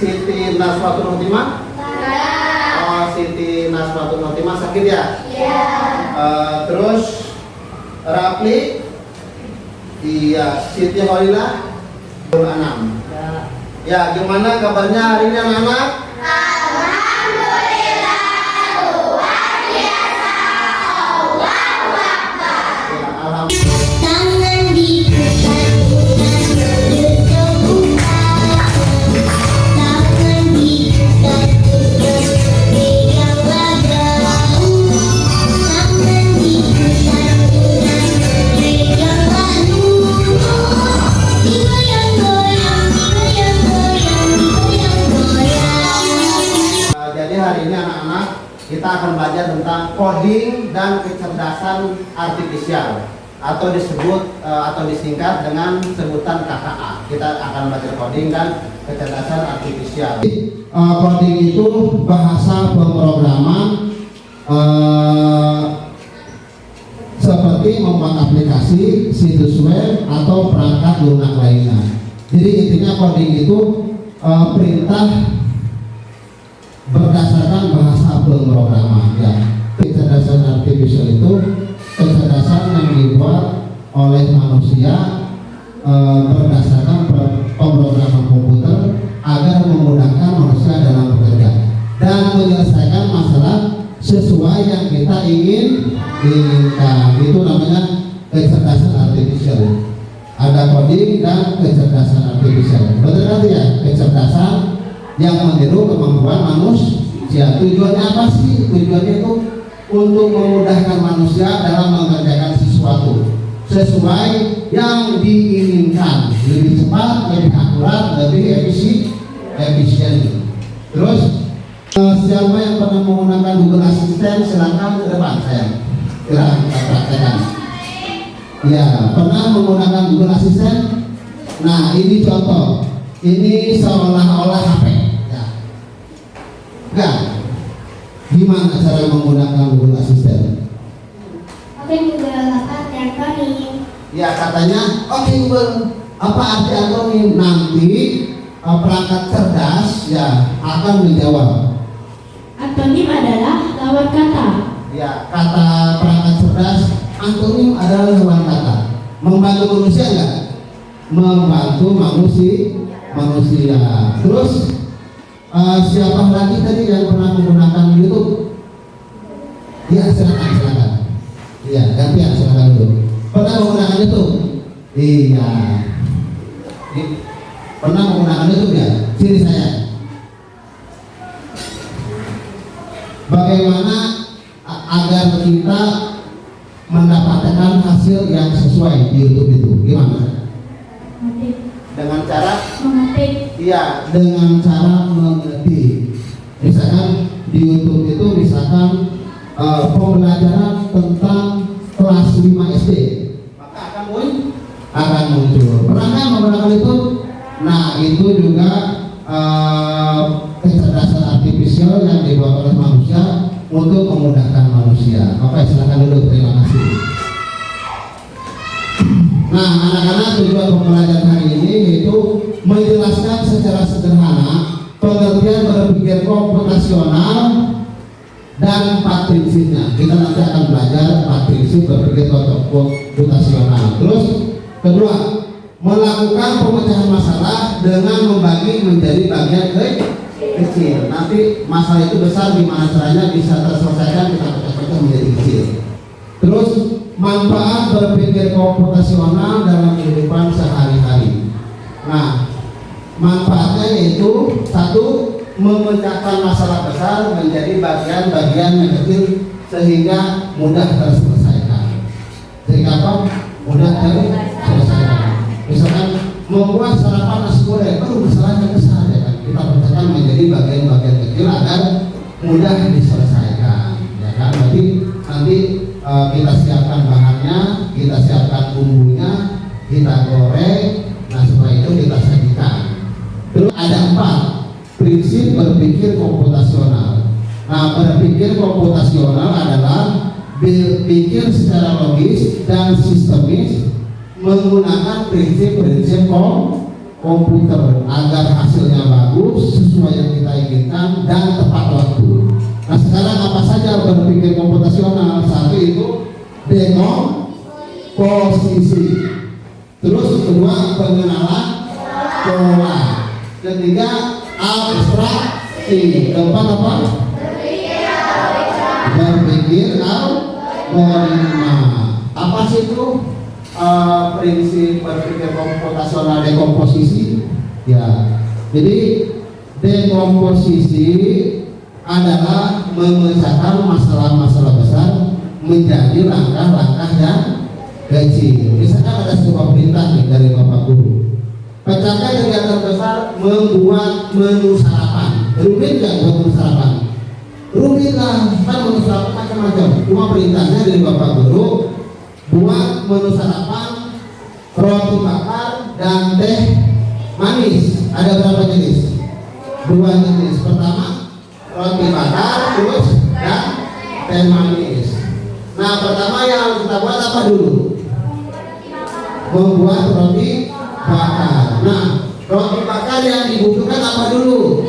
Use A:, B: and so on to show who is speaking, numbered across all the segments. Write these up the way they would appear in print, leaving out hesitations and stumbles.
A: Siti Naswatul Khotimah? Oh, Siti Naswatul Khotimah sakit ya?
B: Iya.
A: Terus Rapli? Iya. Siti Kholilah? 26. Ya, gimana kabarnya hari ini anak-anak?
B: Alhamdulillah, luar biasa. Allahu Akbar.
A: Ya, alhamdulillah.
B: Tangan diputar-putar, bergetar. Tangan diputar-putar, pegang badan. Tangan diputar-putar, pegang lalu. Digoyang-goyang, digoyang-goyang, digoyang-goyang.
A: Jadi hari ini anak-anak kita akan belajar tentang coding dan kecerdasan artifisial atau disebut atau disingkat dengan sebutan KKA. Kita akan belajar coding dan kecerdasan artifisial. Coding itu bahasa pemrograman seperti membuat aplikasi, situs web atau perangkat lunak lainnya. Jadi intinya coding itu perintah berdasarkan bahasa pemrograman ya. Kecerdasan artifisial itu kecerdasan yang dibuat oleh manusia berdasarkan pemrograman komputer agar memudahkan manusia dalam bekerja dan menyelesaikan masalah sesuai yang kita inginkan. Itu namanya kecerdasan artifisial. Ada coding dan kecerdasan artifisial. Betul kan ya? Kecerdasan yang meniru kemampuan manusia. Tujuannya apa sih? Tujuannya itu untuk memudahkan manusia dalam mengerjakan sesuatu sesuai yang diinginkan, lebih cepat, lebih akurat, lebih efisien. Terus siapa yang pernah menggunakan Google Assistant silakan ke depan saya. Kita praktekkan. Ya, pernah menggunakan Google Assistant? Nah, ini contoh. Ini seolah-olah HP. Enggak. Gimana cara menggunakan Google Assistant?
B: Oke, Google apa akronim?
A: Ya katanya, oke Google, apa arti akronim? Nanti perangkat cerdas ya akan menjawab.
C: Akronim adalah lawan kata.
A: Ya, kata perangkat cerdas, akronim adalah lawan kata. Membantu manusia enggak? Membantu manusia. Terus siapa lagi tadi yang pernah menggunakan YouTube? Ya silakan. Iya gantian silakan dulu. Pernah menggunakan YouTube? Iya. Pernah menggunakan YouTube ya? Sini saya. Bagaimana agar kita mendapatkan hasil yang sesuai di YouTube itu? Gimana? Dengan cara
C: Mengetik.
A: iya, dengan cara mengetik. Misalkan di YouTube itu misalkan pembelajaran tentang kelas 5 SD, maka akan muncul. Pernah kan menggunakan itu? Nah, itu juga kecerdasan artifisial yang dibuat oleh manusia untuk memudahkan manusia. Oke, silakan dulu. Terima kasih. Nah, anak-anak, tujuan pembelajaran hari ini yaitu menjelaskan secara sederhana pengertian berpikir komputasional dan 4 prinsipnya. Kita nanti akan belajar 4 prinsip berpikir komputasional. Terus kedua, melakukan pemecahan masalah dengan membagi menjadi bagian kecil. Nanti masalah itu besar, gimana caranya bisa terselesaikan, kita pecah-pecah menjadi kecil. Terus manfaat berpikir komputasional dalam kehidupan sehari-hari. Nah, manfaatnya yaitu satu, memecahkan masalah besar menjadi bagian-bagian yang kecil sehingga mudah terselesaikan. Sehingga apa? Mudah terselesaikan. Misalkan membuat sarapan nasi goreng, masalahnya besar ya kan? Kita pecahkan menjadi bagian-bagian kecil agar mudah diselesaikan. Ya kan? Berarti nanti kita siapkan bahannya, kita siapkan bumbunya, kita goreng. Nah, setelah itu kita sajikan. Terus ada 4 prinsip berpikir komputasional. Nah, berpikir komputasional adalah berpikir secara logis dan sistemis menggunakan prinsip-prinsip komputer agar hasilnya bagus, sesuai yang kita inginkan dan tepat waktu. Nah sekarang apa saja berpikir komputasional? Satu itu dekomposisi, terus kedua pengenalan pola, ketiga abstraksi, keempat apa? Berpikir algoritma. Apa sih itu prinsip berpikir komputasional dekomposisi? Ya, jadi dekomposisi adalah memecahkan masalah-masalah besar menjadi langkah-langkah yang kecil. Misalkan ada sebuah perintah nih dari Bapak Guru, pecahkan kegiatan besar membuat menu sarapan. Rumit nggak buat menu sarapan? Rumit lah, kan menu sarapan macam-macam. Cuma perintahnya dari Bapak Guru, buat menu sarapan roti bakar dan teh manis. Ada berapa jenis? 2 jenis. Pertama roti bakar, terus dan teh manis. Nah pertama yang harus kita buat apa dulu? Membuat roti bakar. Nah roti bakar yang dibutuhkan apa dulu?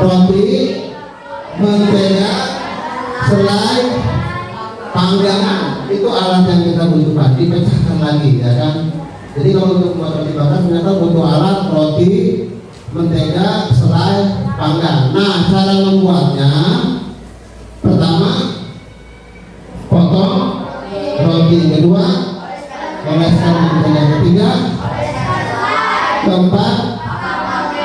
A: Roti, mentega, selai, panggangan. Itu alat yang kita butuhkan, dipecahkan lagi ya kan. Jadi kalau untuk membuat roti bakar ternyata butuh alat roti, mentega, selai, panggang. Nah cara membuatnya, pertama potong roti, kedua oleskan mentega, ketiga keempat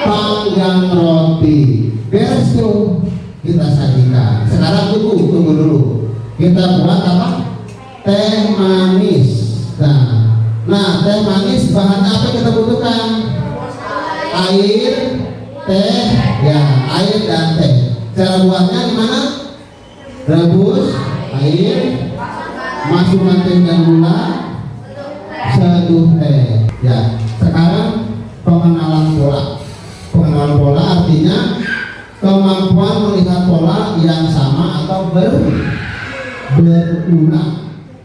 A: panggang roti. Beres tuh, kita sajikan. Sekarang tunggu dulu, kita buat apa? Teh manis. Nah teh manis bahannya apa kita butuhkan? Air, teh, ya air dan teh. Cara buatnya gimana? Rebus air, masukkan teh dan gula, seduh teh. Ya sekarang pengenalan pola. Pengenalan pola artinya kemampuan melihat pola yang sama atau berulang.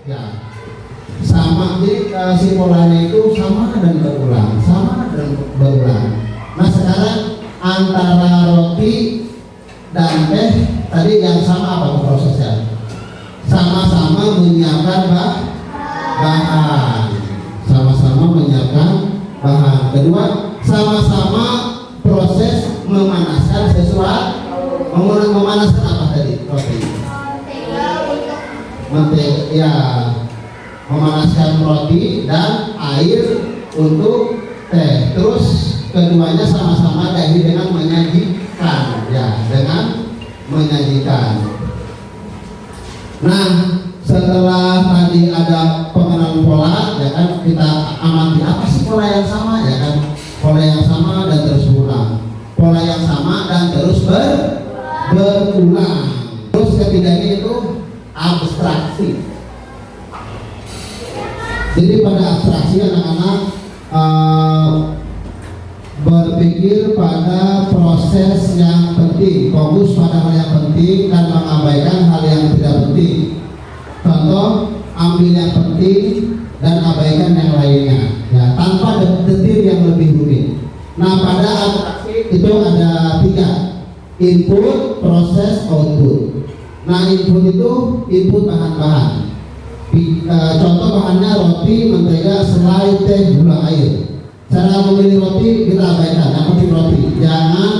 A: Ya sama, jadi si polanya itu sama dan berulang, sama dan berulang. Nah sekarang antara roti dan teh tadi yang sama apa prosesnya? Sama-sama menyiapkan bahan, sama-sama menyiapkan bahan. Kedua, sama-sama proses memanaskan sesuatu. Memanaskan apa tadi? Roti. Mentega, ya, memanaskan roti dan air untuk teh. Terus keduanya sama-sama jadi dengan menyajikan, ya, dengan menyajikan. Nah, setelah tadi ada pengenalan pola, ya kan, kita amati apa sih pola yang sama, ya kan? Pola yang sama dan terus berulang. Pola yang sama dan terus berulang. Terus ketiganya itu abstraksi. Jadi pada abstraksi anak-anak berpikir pada proses yang penting, fokus pada hal yang penting dan mengabaikan hal yang tidak penting. Contoh, ambil yang penting dan abaikan yang lainnya, ya, tanpa detil yang lebih rumit. Nah pada abstraksi itu ada 3, input, proses, output. Nah input itu input bahan-bahan. Contoh bahannya roti, mentega, selai, teh, gula, air. Cara memilih roti kita abaikan, yang penting roti. Jangan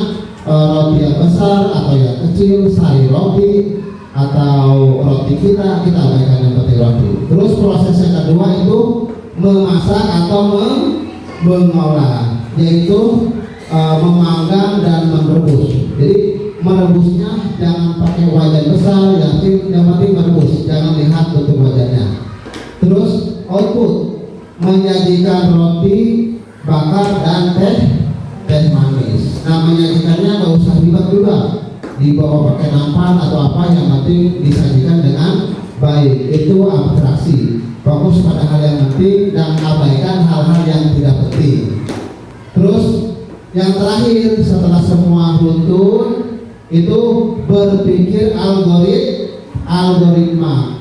A: roti yang besar atau yang kecil, sari roti atau roti kita abaikan, yang penting roti. Terus proses yang kedua itu memasak atau mengolah, yaitu memanggang dan merebus. Jadi merebusnya jangan pakai wajan besar, yang penting merebus, jangan lihat bentuk wajannya. Terus output, menyajikan roti bakar dan teh manis. Nah menyajikannya nggak usah ribet juga, dibawa pakai nampan atau apa, yang penting disajikan dengan baik. Itu abstraksi, fokus pada hal yang penting dan abaikan hal-hal yang tidak penting. Terus yang terakhir setelah semua runtun itu berpikir algoritma.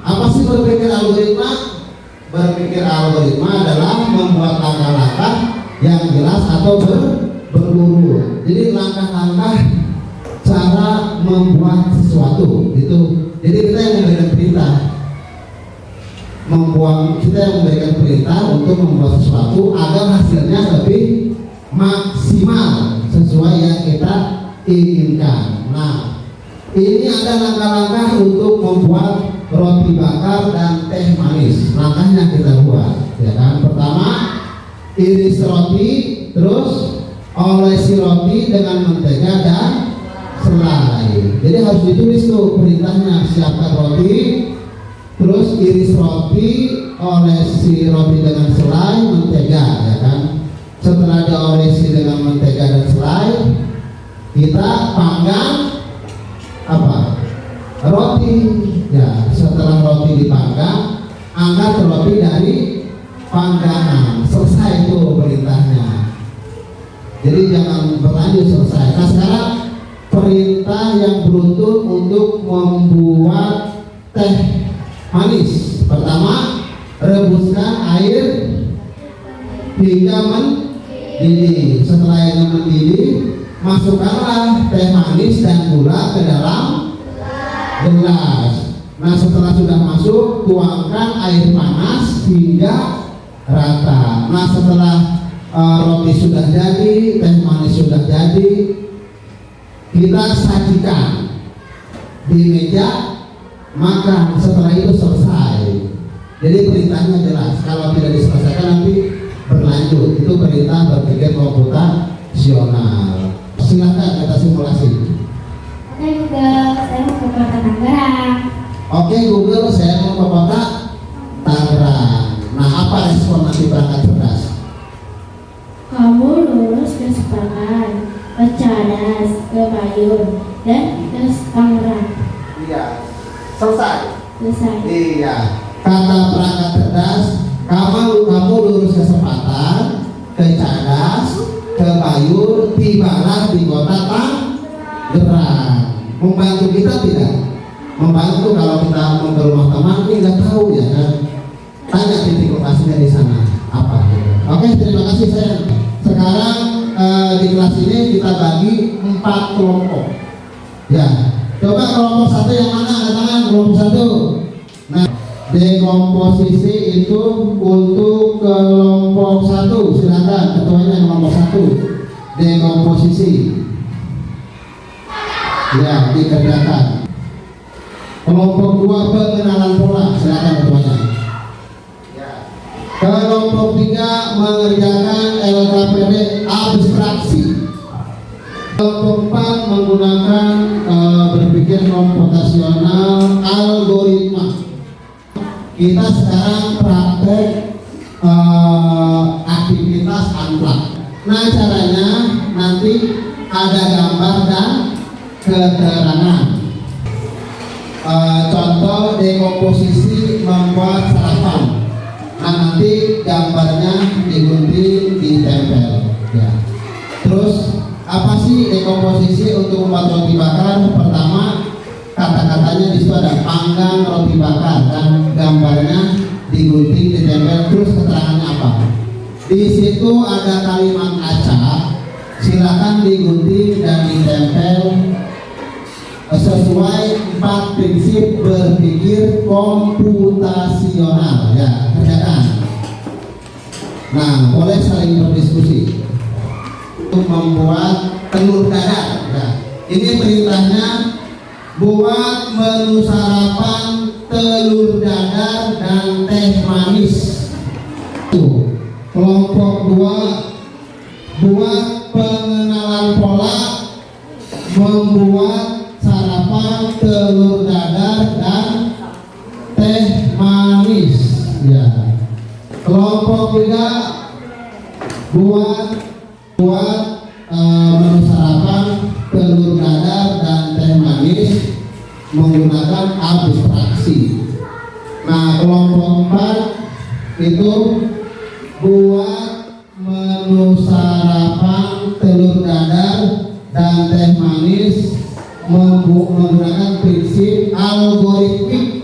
A: Apa sih berpikir algoritma? Berpikir algoritma adalah membuat langkah-langkah yang jelas atau berurut. Jadi langkah-langkah cara membuat sesuatu itu. Jadi kita yang memberikan perintah, kita yang memberikan perintah untuk membuat sesuatu agar hasilnya lebih maksimal sesuai yang kita inginkan. Nah, ini ada langkah-langkah untuk membuat roti bakar dan teh manis. Langkahnya kita buat, ya kan? Pertama, iris roti, terus olesi roti dengan mentega dan selai. Jadi harus ditulis tuh perintahnya, siapkan roti, terus iris roti, olesi roti dengan selai, mentega, ya kan? Setelah diolesi dengan mentega dan selai, kita panggang apa? Roti. Ya, setelah roti dipanggang, angkat roti dari panggangan. Selesai itu perintahnya. Jadi jangan berlanjut, selesai. Nah sekarang perintah yang beruntun untuk membuat teh manis. Pertama, rebuskan air hingga mendidih. Setelah airnya mendidih, masukkanlah teh manis dan gula ke dalam gelas. Nah setelah sudah masuk, tuangkan air panas hingga rata. Nah setelah roti sudah jadi, teh manis sudah jadi, kita sajikan di meja makan. Setelah itu selesai. Jadi perintahnya jelas. Kalau tidak diselesaikan nanti berlanjut. Itu perintah berpikir komputasional. Silakan kita simulasi.
B: Oke Google, saya mau ke kota Tangerang.
A: Oke Google, saya mau ke kota Tangerang. Nah apa respon nanti perangkat cerdas?
C: Kamu lulus ke Sepakan, ke Cadas, ke Bayur, dan ke Tangerang.
A: Iya. Selesai.
C: Selesai.
A: Iya. Kata perangkat cerdas, kamu lulus ke Sepatan, ke Cadas, ke Bayur, tibalah di kota Tangerang. Membantu kita tidak? Membantu kalau kita mau ke rumah teman, ini nggak tahu ya kan? Tanya titik lokasinya di sana apa? Gitu. Oke, terima kasih sayang. Sekarang di kelas ini kita bagi 4 kelompok. Ya, coba kelompok 1 yang mana? Angkat tangan kelompok 1. Nah, dekomposisi itu untuk kelompok 1. Silakan ketuanya kelompok 1. Dekomposisi. Ya, dikerjakan. Kelompok 2 pengenalan pola. Silakan ketuanya. Kelompok 3 mengerjakan LKPD abstraksi. Kelompok 4 menggunakan berpikir komputasional algoritma. Kita sekarang praktek aktivitas unplug. Nah caranya nanti ada gambar dan keterangan. Contoh dekomposisi membuat sarapan. Nah nanti gambarnya digunting, ditempel. Ya. Terus apa sih dekomposisi untuk membuat roti bakar? Pertama, kata-katanya di situ ada panggang roti bakar dan gambarnya digunting, ditempel. Terus keterangannya apa? Di situ ada kalimat acak, silakan digunting dan ditempel sesuai 4 prinsip berpikir komputasional. Ya, kerjakan. Nah, boleh saling berdiskusi untuk membuat telur dadar. Ya. Ini perintahnya buat menu sarapan telur dadar dan teh manis. Tuh. Kelompok 2 buat pengenalan pola membuat sarapan telur dadar dan teh manis. Ya. Kelompok 3 buat menu sarapan telur dadar dan teh manis menggunakan abstraksi. Nah, kelompok 4 itu buat menu sarapan telur dadar dan teh manis menggunakan prinsip algoritmik.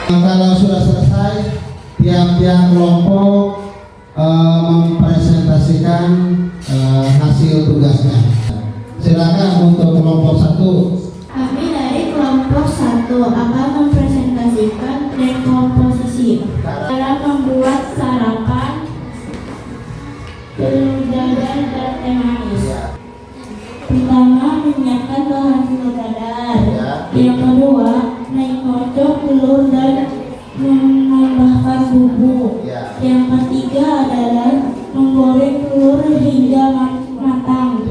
A: Kalau sudah selesai, tiap-tiap kelompok mempresentasikan hasil tugasnya. Silakan untuk kelompok 1.
C: Kami dari kelompok 1 akan mempresentasikan dekomposisi dalam membuat sarapan, telur dadar, dan teh manis. Pertama, menyiapkan bahan telur dadar. Yang kedua, mengocok telur dan menambahkan bumbu. Yang ketiga adalah menggoreng telur hingga matang.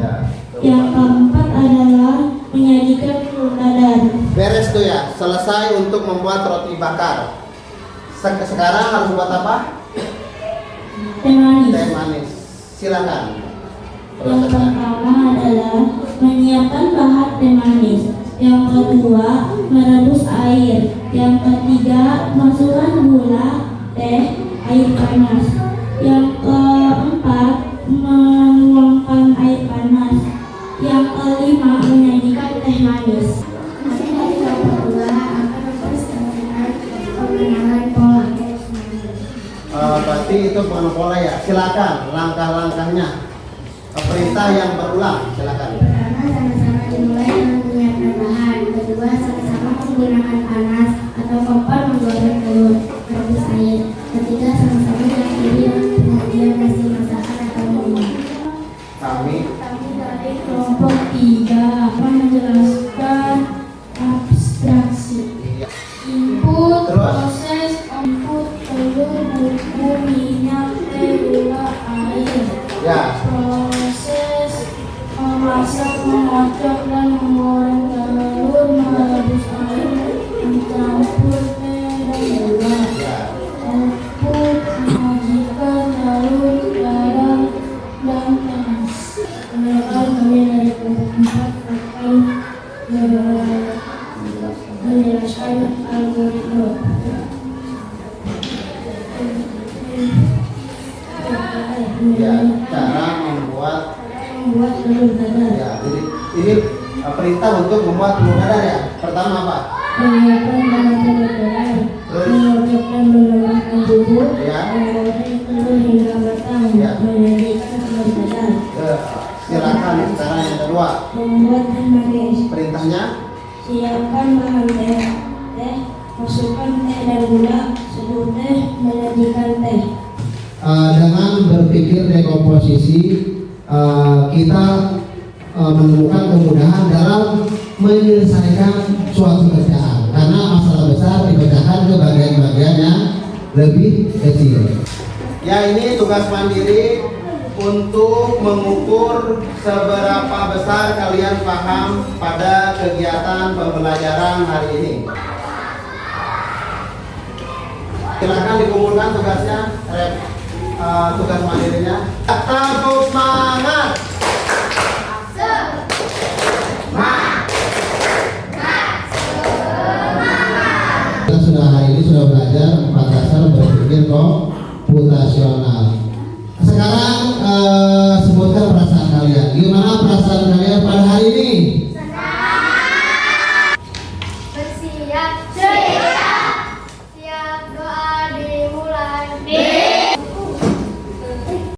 C: Yang keempat adalah menyajikan telur dadar.
A: Beres tuh ya, selesai untuk membuat roti bakar. Sekarang harus buat apa?
C: Teh manis.
A: Teh manis. Silakan.
C: Yang pertama adalah menyiapkan bahan teh manis. Yang kedua, merebus air. Yang ketiga, masukkan gula, teh, air panas. Yang keempat, menuangkan air panas. Yang kelima, menyajikan teh manis.
B: Kami dari kelompok 2 akan mempresentasikan pengenalan pola.
A: Berarti itu bukan pola ya. Silakan langkah-langkahnya. Perintah yang berulang. Silakan.
B: Pertama, sama-sama dimulai dengan menyiapkan bahan. Kedua, sama-sama menggunakan panas atau kompor menggoreng telur, merebus air. Ketiga, sama-sama mengakhiri dengan penyajian hasil masakan atau minuman.
A: Kami
C: Dari kelompok 3 akan menjelaskan abstraksi. Input,
A: Terus.
C: proses, input, telur, bumbu, minyak, teh, gula, air.
A: ya.
C: Proses memasak, mengocok, dan menggoreng telur, merebus air, mencampur teh dan gula. Input, menyajikan telur, garam, dan teh manis. Kemudian kami dari kelompok 4 akan menjelaskan algoritma.
A: Ya, cara membuat
C: telur dadar.
A: ya. Jadi ini perintah untuk membuat telur dadar ya. Pertama apa?
C: Menyiapkan bahan telur dadar, mengocok dan menambahkan bumbu,
A: Ya.
C: menggoreng telur hingga matang,
A: Ya.
C: menyajikan telur dadar,
A: Silakan cara yang kedua.
C: membuat teh manis.
A: Perintahnya
C: Siapkan bahan teh, masukkan teh dan gula, seduh teh, menyajikan teh.
A: dengan berpikir dekomposisi kita menemukan kemudahan dalam menyelesaikan suatu kerjaan karena masalah besar dipecahkan ke bagian-bagian yang lebih kecil. Ya, ini tugas mandiri untuk mengukur seberapa besar kalian paham pada kegiatan pembelajaran hari ini. Silakan dikumpulkan tugasnya, tugas mandirinya. Tepuk semangat. Kita sudah hari ini sudah belajar 4 dasar berpikir komputasional. Sekarang sebutkan perasaan kalian. Gimana perasaan kalian pada hari ini?
B: Bersiap,